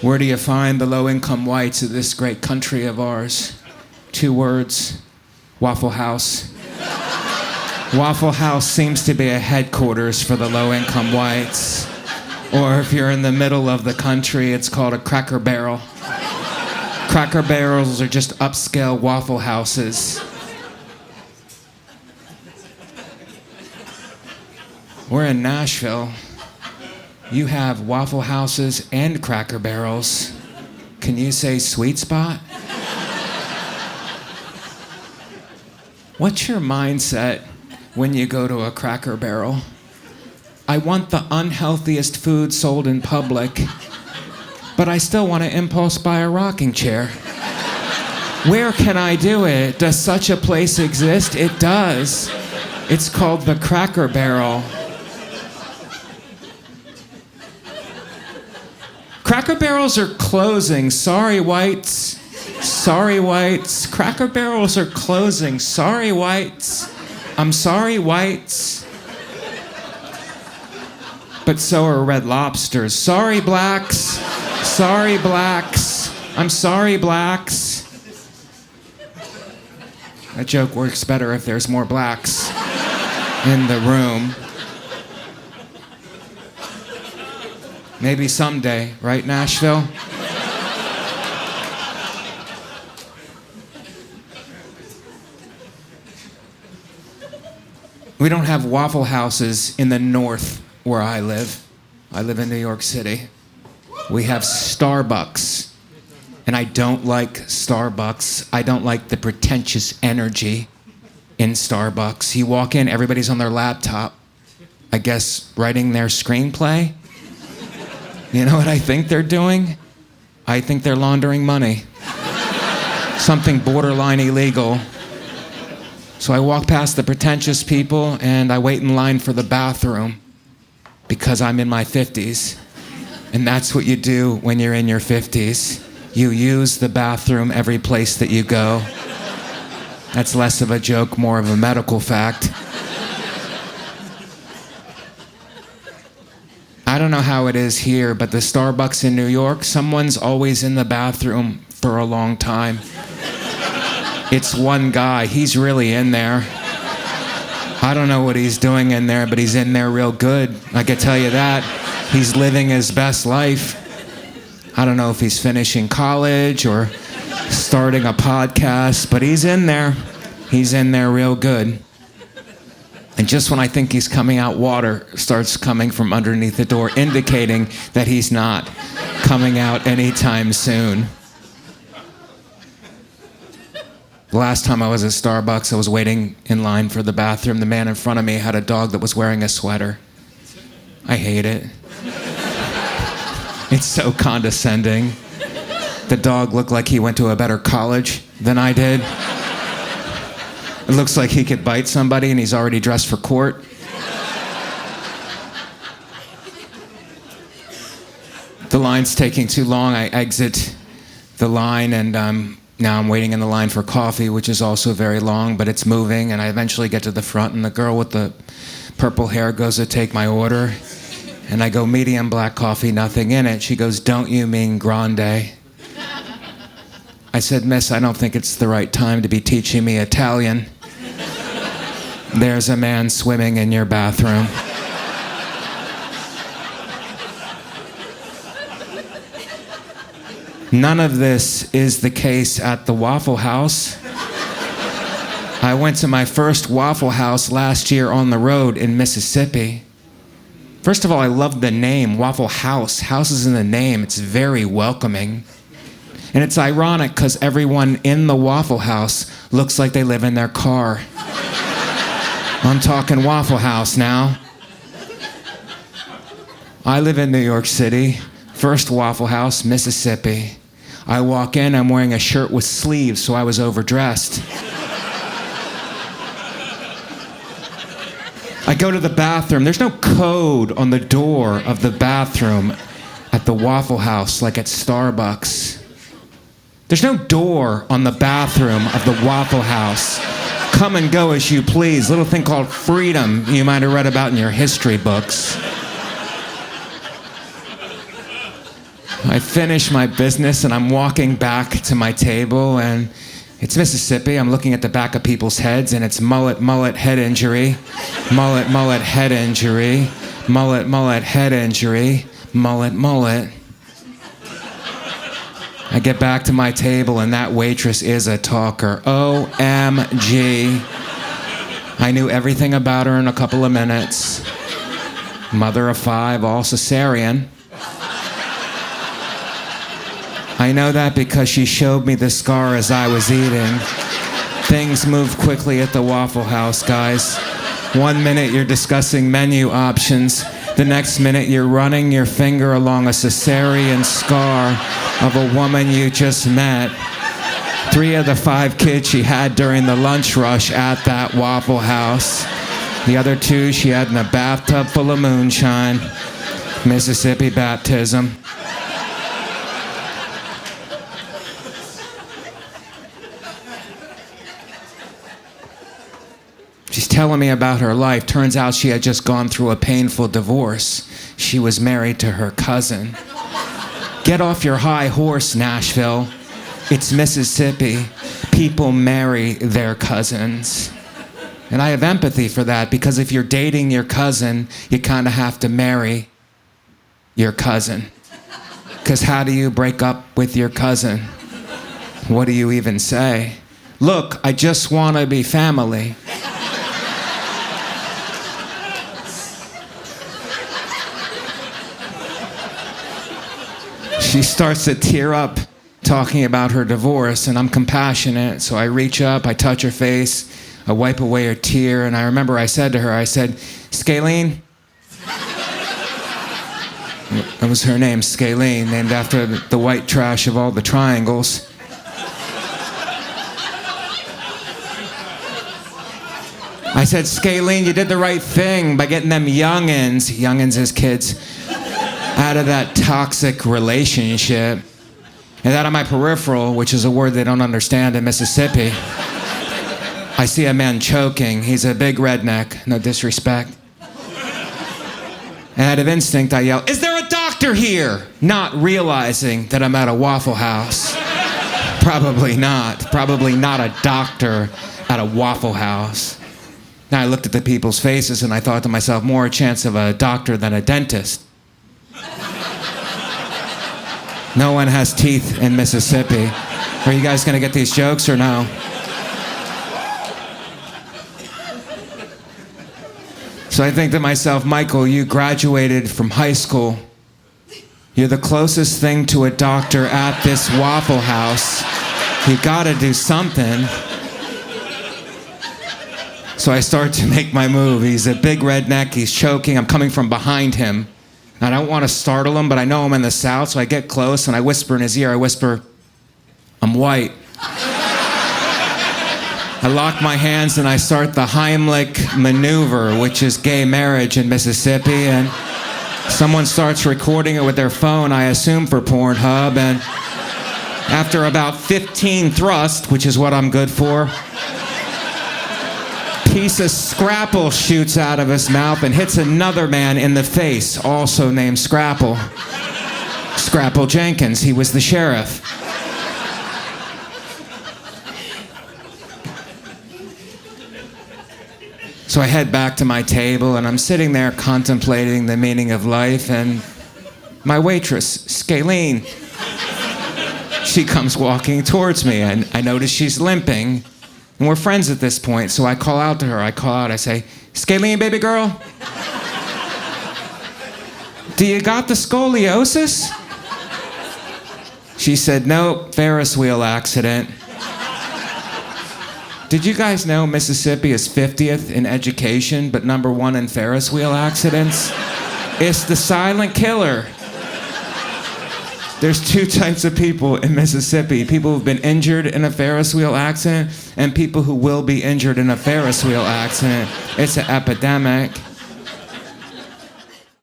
Where do you find the low-income whites of this great country of ours? 2 words: Waffle House. Waffle House seems to be a headquarters for the low-income whites. Or if you're in the middle of the country, it's called a Cracker Barrel. Cracker Barrels are just upscale Waffle Houses. We're in Nashville. You have Waffle Houses and Cracker Barrels. Can you say sweet spot? What's your mindset when you go to a Cracker Barrel? I want the unhealthiest food sold in public, but I still want to impulse buy a rocking chair. Where can I do it? Does such a place exist? It does. It's called the Cracker Barrel. Cracker Barrels are closing. Sorry, whites. Sorry, whites. Cracker Barrels are closing. Sorry, whites. I'm sorry, whites. But so are Red Lobsters. Sorry, blacks. Sorry, blacks. I'm sorry, blacks. That joke works better if there's more blacks in the room. Maybe someday, right, Nashville? We don't have Waffle Houses in the north where I live. I live in New York City. We have Starbucks. And I don't like Starbucks. I don't like the pretentious energy in Starbucks. You walk in, everybody's on their laptop. I guess writing their screenplay. You know what I think they're doing? I think they're laundering money. Something borderline illegal. So I walk past the pretentious people and I wait in line for the bathroom because I'm in my 50s. And that's what you do when you're in your 50s. You use the bathroom every place that you go. That's less of a joke, more of a medical fact. I don't know how it is here, but the Starbucks in New York, someone's always in the bathroom for a long time. It's one guy. He's really in there. I don't know what he's doing in there, but he's in there real good. I can tell you that. He's living his best life. I don't know if he's finishing college or starting a podcast, but he's in there. He's in there real good. And just when I think he's coming out, water starts coming from underneath the door, indicating that he's not coming out anytime soon. The last time I was at Starbucks, I was waiting in line for the bathroom. The man in front of me had a dog that was wearing a sweater. I hate it. It's so condescending. The dog looked like he went to a better college than I did. It looks like he could bite somebody and he's already dressed for court. The line's taking too long. I exit the line and now I'm waiting in the line for coffee, which is also very long, but it's moving, and I eventually get to the front and the girl with the purple hair goes to take my order. And I go, medium black coffee, nothing in it. She goes, don't you mean grande? I said, miss, I don't think it's the right time to be teaching me Italian. There's a man swimming in your bathroom. None of this is the case at the Waffle House. I went to my first Waffle House last year on the road in Mississippi. First of all, I love the name, Waffle House. House is in the name. It's very welcoming. And it's ironic because everyone in the Waffle House looks like they live in their car. I'm talking Waffle House now. I live in New York City. First Waffle House, Mississippi. I walk in, I'm wearing a shirt with sleeves, so I was overdressed. I go to the bathroom. There's no code on the door of the bathroom at the Waffle House like at Starbucks. There's no door on the bathroom of the Waffle House. Come and go as you please. Little thing called freedom you might have read about in your history books. I finish my business and I'm walking back to my table, and it's Mississippi. I'm looking at the back of people's heads, and it's mullet, mullet, head injury. Mullet, mullet, head injury. Mullet, mullet, head injury. Mullet, mullet. I get back to my table, and that waitress is a talker. OMG. I knew everything about her in a couple of minutes. Mother of 5, all cesarean. I know that because she showed me the scar as I was eating. Things move quickly at the Waffle House, guys. 1 minute you're discussing menu options. The next minute you're running your finger along a cesarean scar of a woman you just met. 3 of the 5 kids she had during the lunch rush at that Waffle House. The other 2 she had in a bathtub full of moonshine. Mississippi baptism. She's telling me about her life. Turns out she had just gone through a painful divorce. She was married to her cousin. Get off your high horse, Nashville. It's Mississippi. People marry their cousins. And I have empathy for that, because if you're dating your cousin, you kind of have to marry your cousin. Because how do you break up with your cousin? What do you even say? Look, I just want to be family. She starts to tear up talking about her divorce, and I'm compassionate, so I reach up, I touch her face, I wipe away her tear, and I remember I said to her, I said, Scalene? That was her name, Scalene, named after the white trash of all the triangles. I said, Scalene, you did the right thing by getting them youngins as kids, out of that toxic relationship. And out of my peripheral, which is a word they don't understand in Mississippi, I see a man choking. He's a big redneck, no disrespect. And out of instinct, I yell, is there a doctor here? Not realizing that I'm at a Waffle House. Probably not a doctor at a Waffle House. Now I looked at the people's faces and I thought to myself, more chance of a doctor than a dentist. No one has teeth in Mississippi. Are you guys gonna get these jokes or no? So I think to myself, Michael, you graduated from high school. You're the closest thing to a doctor at this Waffle House. You gotta do something. So I start to make my move. He's a big redneck, he's choking, I'm coming from behind him. I don't want to startle him, but I know I'm in the South, so I get close and I whisper in his ear, I whisper, I'm white. I lock my hands and I start the Heimlich maneuver, which is gay marriage in Mississippi, and someone starts recording it with their phone, I assume for Pornhub, and after about 15 thrusts, which is what I'm good for, piece of Scrapple shoots out of his mouth and hits another man in the face, also named Scrapple. Scrapple Jenkins, he was the sheriff. So I head back to my table and I'm sitting there contemplating the meaning of life, and my waitress, Scalene, she comes walking towards me, and I notice she's limping. And we're friends at this point, so I call out to her. I say, Scalene, baby girl? Do you got the scoliosis? She said, nope, Ferris wheel accident. Did you guys know Mississippi is 50th in education, but number 1 in Ferris wheel accidents? It's the silent killer. There's 2 types of people in Mississippi. People who've been injured in a Ferris wheel accident and people who will be injured in a Ferris wheel accident. It's an epidemic.